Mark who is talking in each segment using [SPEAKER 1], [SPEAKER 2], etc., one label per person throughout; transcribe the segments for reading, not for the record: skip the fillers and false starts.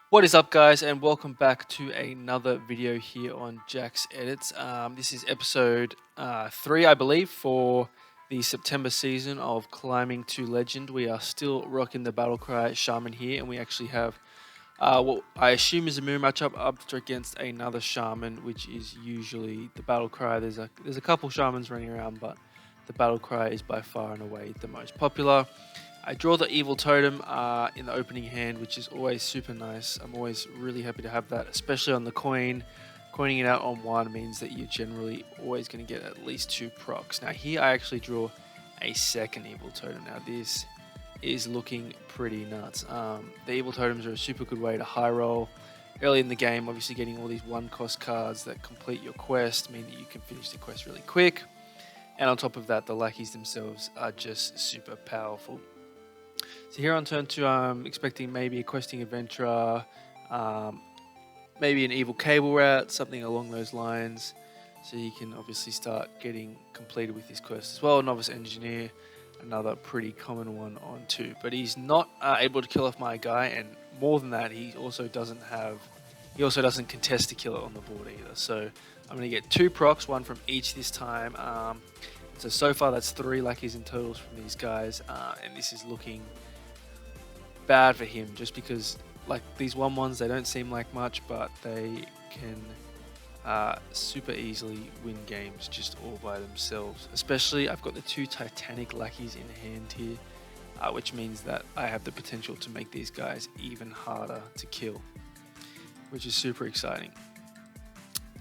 [SPEAKER 1] What is up, guys, and welcome back to another video here on Jack's Edits. This is episode 3, I believe, for the September season of Climbing to Legend. We are still rocking the battlecry Shaman here, and we actually have what I assume is a mirror matchup up against another Shaman, which is usually the battlecry. There's a couple Shamans running around, but the battlecry is by far and away the most popular. I draw the evil totem in the opening hand, which is always super nice. I'm always really happy to have that, especially on the coin. Coining it out on one means that you're generally always going to get at least 2 procs. Now here I actually draw a second evil totem. Now this is looking pretty nuts. The evil totems are a super good way to high roll early in the game. Obviously getting all these 1-cost cards that complete your quest mean that you can finish the quest really quick. And on top of that, the lackeys themselves are just super powerful. So here on turn 2, I'm expecting maybe a questing adventurer, maybe an evil cable route, something along those lines. So you can obviously start getting completed with this quest as well. Novice engineer, another pretty common one on 2. But he's not able to kill off my guy, and more than that, he also doesn't contest to kill it on the board either. So I'm going to get 2 procs, one from each this time. So far that's 3 lackeys in totals from these guys, and this is looking bad for him, just because like these 1/1s, they don't seem like much, but they can super easily win games just all by themselves. Especially I've got the 2 Titanic lackeys in hand here, which means that I have the potential to make these guys even harder to kill, which is super exciting.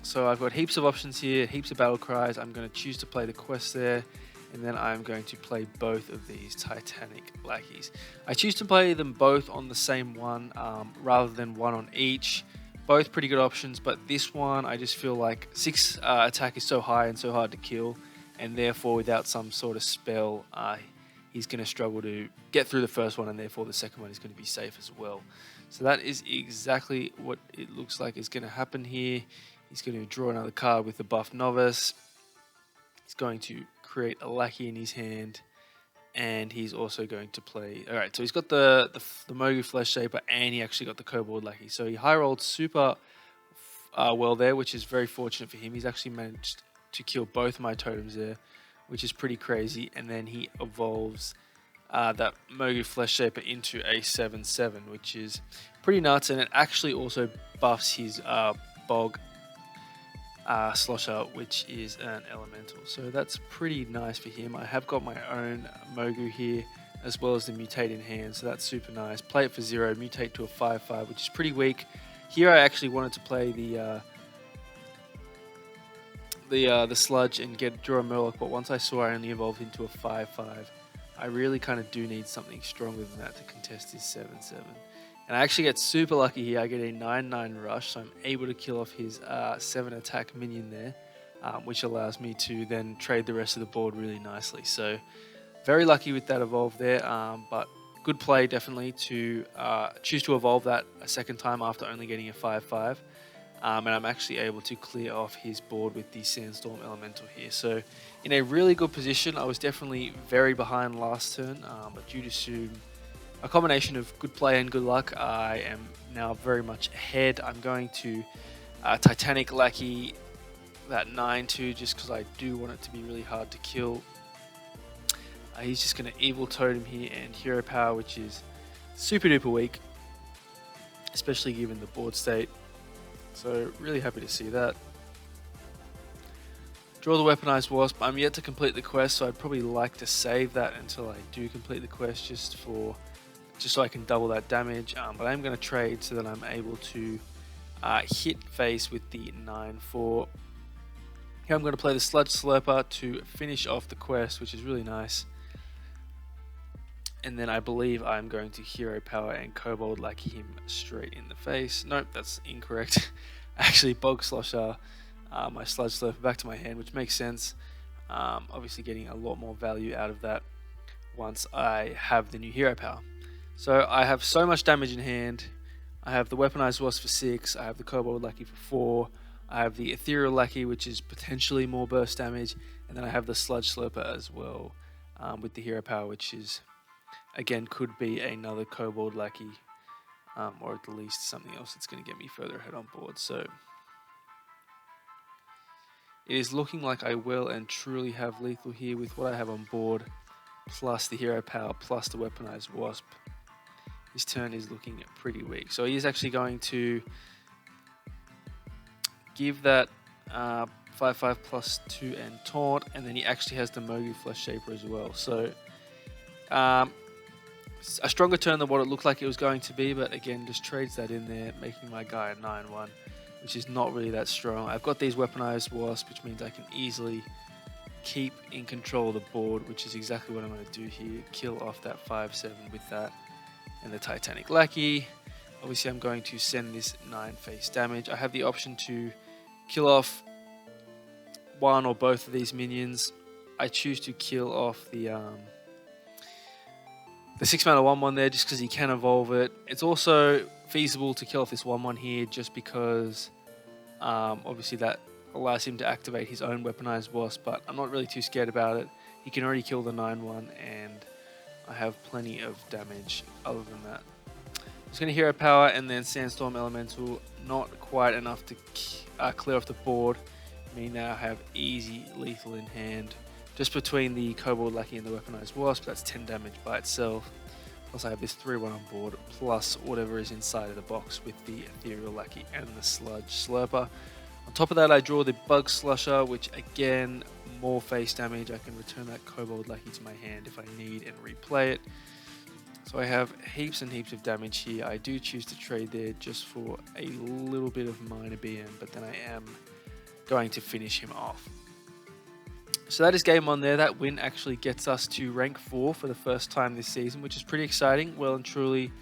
[SPEAKER 1] So I've got heaps of options here, heaps of battle cries. I'm going to choose to play the quest there, and then I'm going to play both of these Titanic lackeys. I choose to play them both on the same one rather than one on each. Both pretty good options, but this one I just feel like 6 attack is so high and so hard to kill, and therefore without some sort of spell, he's going to struggle to get through the first one, and therefore the second one is going to be safe as well. So that is exactly what it looks like is going to happen here. He's going to draw another card with the buff novice. He's going to create a lackey in his hand, and he's also going to play. All right, so he's got the Mogu Flesh Shaper, and he actually got the Kobold Lackey. So he high rolled super well there, which is very fortunate for him. He's actually managed to kill both my totems there, which is pretty crazy. And then he evolves that Mogu Flesh Shaper into a 7/7, which is pretty nuts, and it actually also buffs his Bog Slosher, which is an elemental. So that's pretty nice for him. I have got my own Mogu here, as well as the mutate in hand, so that's super nice. Play it for 0, mutate to a 5/5, which is pretty weak. Here I actually wanted to play the sludge and draw a Murloc, but once I saw I only evolved into a 5/5, I really kind of do need something stronger than that to contest his 7/7. And I actually get super lucky here. I get a 9/9 rush, so I'm able to kill off his 7 attack minion there, which allows me to then trade the rest of the board really nicely. So very lucky with that evolve there, but good play definitely to choose to evolve that a second time after only getting a 5/5. And I'm actually able to clear off his board with the Sandstorm Elemental here. So in a really good position. I was definitely very behind last turn, but due to a combination of good play and good luck, I am now very much ahead. I'm going to Titanic Lackey that 9/2 just because I do want it to be really hard to kill. He's just going to Evil Totem here and Hero Power, which is super duper weak, especially given the board state. So really happy to see that. Draw the Weaponized Wasp. I'm yet to complete the quest, so I'd probably like to save that until I do complete the quest, just so I can double that damage. But I'm going to trade so that I'm able to hit face with the 9/4. Here I'm going to play the Sludge Slurper to finish off the quest, which is really nice. And then I believe I'm going to Hero Power and Kobold Lackey him straight in the face. Nope, that's incorrect. Actually, Bog Slosher my Sludge Slurper back to my hand, which makes sense. Obviously getting a lot more value out of that once I have the new Hero Power. So I have so much damage in hand. I have the Weaponized Wasp for 6, I have the Kobold Lackey for 4, I have the Ethereal Lackey, which is potentially more burst damage, and then I have the Sludge Slurper as well with the Hero Power, which is, again, could be another Kobold Lackey or at the least something else that's going to get me further ahead on board. So it is looking like I will and truly have lethal here with what I have on board, plus the hero power, plus the weaponized wasp. His turn is looking pretty weak. So he is actually going to give that 5/5 plus 2 and taunt, and then he actually has the Mogu Flesh Shaper as well. So a stronger turn than what it looked like it was going to be, but again, just trades that in there, making my guy a 9/1, which is not really that strong. I've got these weaponized wasps, which means I can easily keep in control of the board, which is exactly what I'm going to do here. Kill off that 5/7 with that and the Titanic Lackey. Obviously, I'm going to send this 9 face damage. I have the option to kill off one or both of these minions. I choose to kill off the 6-mana 1/1 there just because he can evolve it. It's also feasible to kill off this 1/1 here just because obviously that allows him to activate his own weaponized wasp, but I'm not really too scared about it. He can already kill the 9/1 and I have plenty of damage other than that. I'm just going to hero power and then Sandstorm Elemental, not quite enough to clear off the board. Me now have easy lethal in hand. Just between the Kobold Lackey and the weaponized wasp, that's 10 damage by itself. Plus I have this 3/1 on board, plus whatever is inside of the box with the Ethereal Lackey and the Sludge Slurper. On top of that, I draw the Bug Slusher, which again, more face damage. I can return that Kobold Lackey to my hand if I need and replay it. So I have heaps and heaps of damage here. I do choose to trade there just for a little bit of minor BM, but then I am going to finish him off. So that is game 1 there. That win actually gets us to rank 4 for the first time this season, which is pretty exciting. Well and truly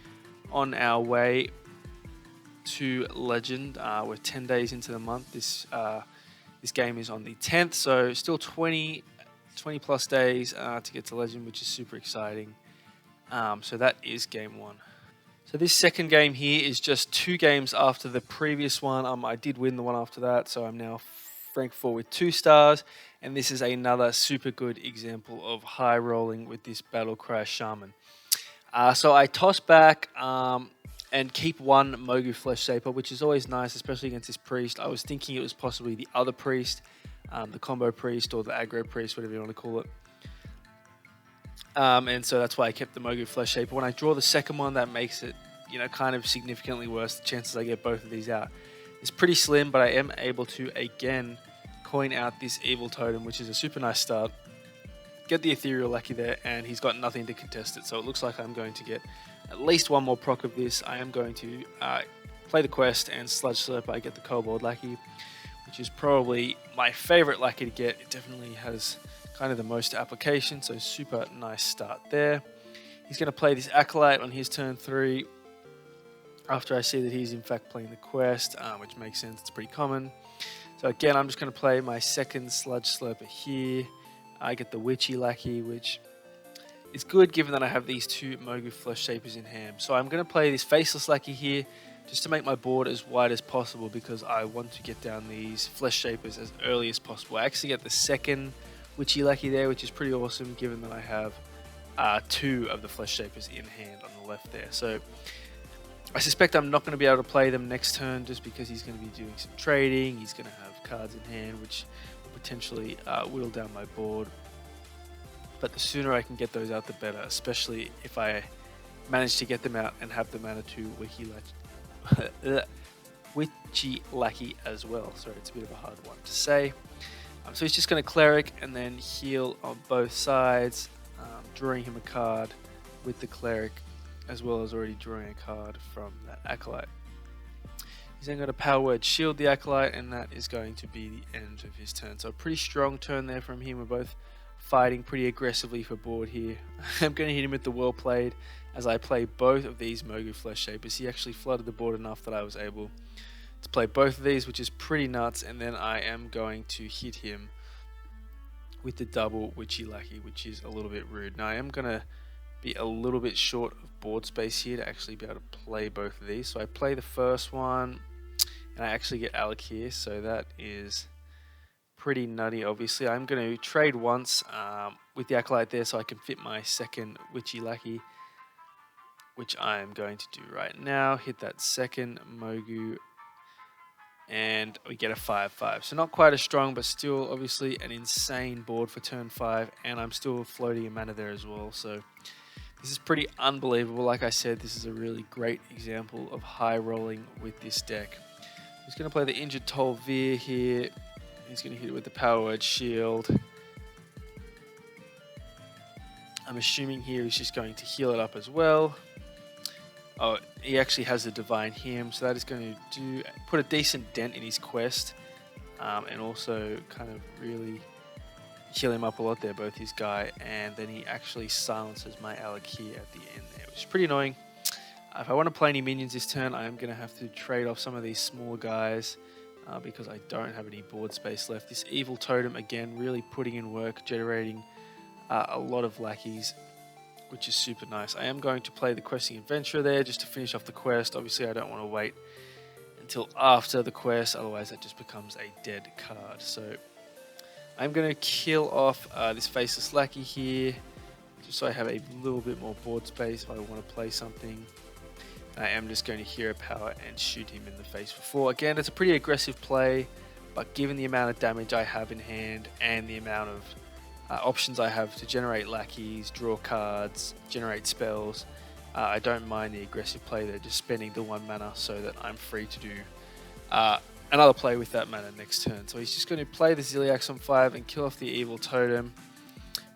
[SPEAKER 1] on our way to Legend. We're 10 days into the month. This game is on the 10th, so still 20 plus days to get to Legend, which is super exciting. So that is game 1. So this second game here is just 2 games after the previous one. I did win the one after that, so I'm now rank 4 with 2 stars, and this is another super good example of high rolling with this battlecry shaman. So I toss back and keep one Mogu Flesh Shaper, which is always nice, especially against this priest. I was thinking it was possibly the other priest, the combo priest or the aggro priest, whatever you want to call it. And so that's why I kept the Mogu Flesh Shaper. When I draw the second one, that makes it, kind of significantly worse. The chances I get both of these out is pretty slim, but I am able to again coin out this Evil Totem, which is a super nice start. Get the Ethereal Lackey there, and he's got nothing to contest it. So it looks like I'm going to get at least one more proc of this. I am going to play the quest and Sludge Slurp. I get the Kobold Lackey, which is probably my favorite Lackey to get. It definitely has kind of the most application, so super nice start there. He's going to play this Acolyte on his turn 3 after I see that he's in fact playing the quest, which makes sense. It's pretty common. So again, I'm just going to play my second Sludge Slurper here. I get the Witchy Lackey, which is good given that I have these 2 Mogu Flesh Shapers in hand. So I'm going to play this Faceless Lackey here just to make my board as wide as possible because I want to get down these Flesh Shapers as early as possible. I actually get the second Witchy Lackey there, which is pretty awesome given that I have 2 of the Flesh Shapers in hand on the left there. So I suspect I'm not going to be able to play them next turn just because he's going to be doing some trading. He's going to have cards in hand, which will potentially whittle down my board. But the sooner I can get those out, the better, especially if I manage to get them out and have the mana to Witchy Lackey as well. Sorry, it's a bit of a hard one to say. So he's just going to Cleric and then heal on both sides, drawing him a card with the Cleric, as well as already drawing a card from that Acolyte. He's then going to Power Word Shield the Acolyte, and that is going to be the end of his turn. So a pretty strong turn there from him. We're both fighting pretty aggressively for board here. I'm going to hit him with the Well Played as I play both of these Mogu Flesh Shapers. He actually flooded the board enough that I was able to play both of these, which is pretty nuts, and then I am going to hit him with the double Witchy Lackey, which is a little bit rude. Now I am going to be a little bit short of board space here to actually be able to play both of these. So I play the first one, and I actually get Alec here, so that is pretty nutty. Obviously, I'm going to trade once with the Acolyte there so I can fit my second Witchy Lackey which I am going to do right now. Hit that second Mogu, and we get a 5/5. So not quite as strong, but still obviously an insane board for turn 5, and I'm still floating a mana there as well. So this is pretty unbelievable. Like I said, this is a really great example of high rolling with this deck. He's going to play the injured Tol'Vir here. He's going to hit it with the Power Word Shield. I'm assuming here he's just going to heal it up as well. Oh, he actually has the Divine Hymn, so that is going to put a decent dent in his quest, and also kind of really heal him up a lot there, both his guy, and then he actually silences my Alec here at the end there, which is pretty annoying. If I want to play any minions this turn, I am going to have to trade off some of these small guys because I don't have any board space left. This Evil Totem, again, really putting in work, generating a lot of lackeys, which is super nice. I am going to play the Questing Adventurer there just to finish off the quest. Obviously, I don't want to wait until after the quest, otherwise that just becomes a dead card. So I'm going to kill off this Faceless Lackey here, just so I have a little bit more board space if I want to play something. I am just going to Hero Power and shoot him in the face for 4. Again, it's a pretty aggressive play, but given the amount of damage I have in hand and the amount of options I have to generate lackeys, draw cards, generate spells, I don't mind the aggressive play there, just spending the 1 mana so that I'm free to do another play with that mana next turn. So he's just going to play the Ziliax on 5 and kill off the Evil Totem,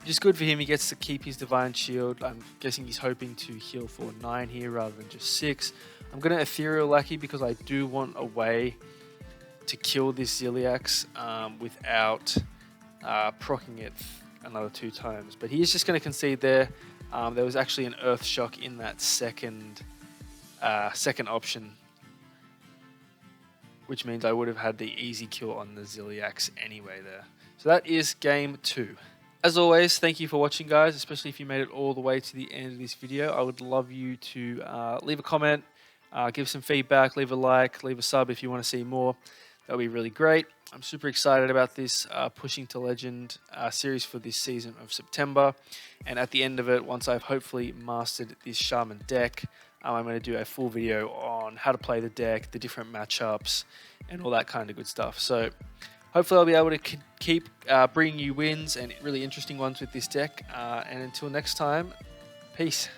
[SPEAKER 1] which is good for him. He gets to keep his Divine Shield. I'm guessing he's hoping to heal for 9 here rather than just 6. I'm going to Ethereal Lackey because I do want a way to kill this Ziliax without proccing it another 2 times. But he is just going to concede there. There was actually an Earth Shock in that second option, which means I would have had the easy kill on the Ziliax anyway there. So that is game 2. As always, thank you for watching, guys, especially if you made it all the way to the end of this video. I would love you to leave a comment, give some feedback, leave a like, leave a sub if you want to see more. That would be really great. I'm super excited about this Pushing to Legend series for this season of September. And at the end of it, once I've hopefully mastered this Shaman deck, I'm going to do a full video on how to play the deck, the different matchups, and all that kind of good stuff. So hopefully I'll be able to keep bringing you wins and really interesting ones with this deck. And until next time, peace.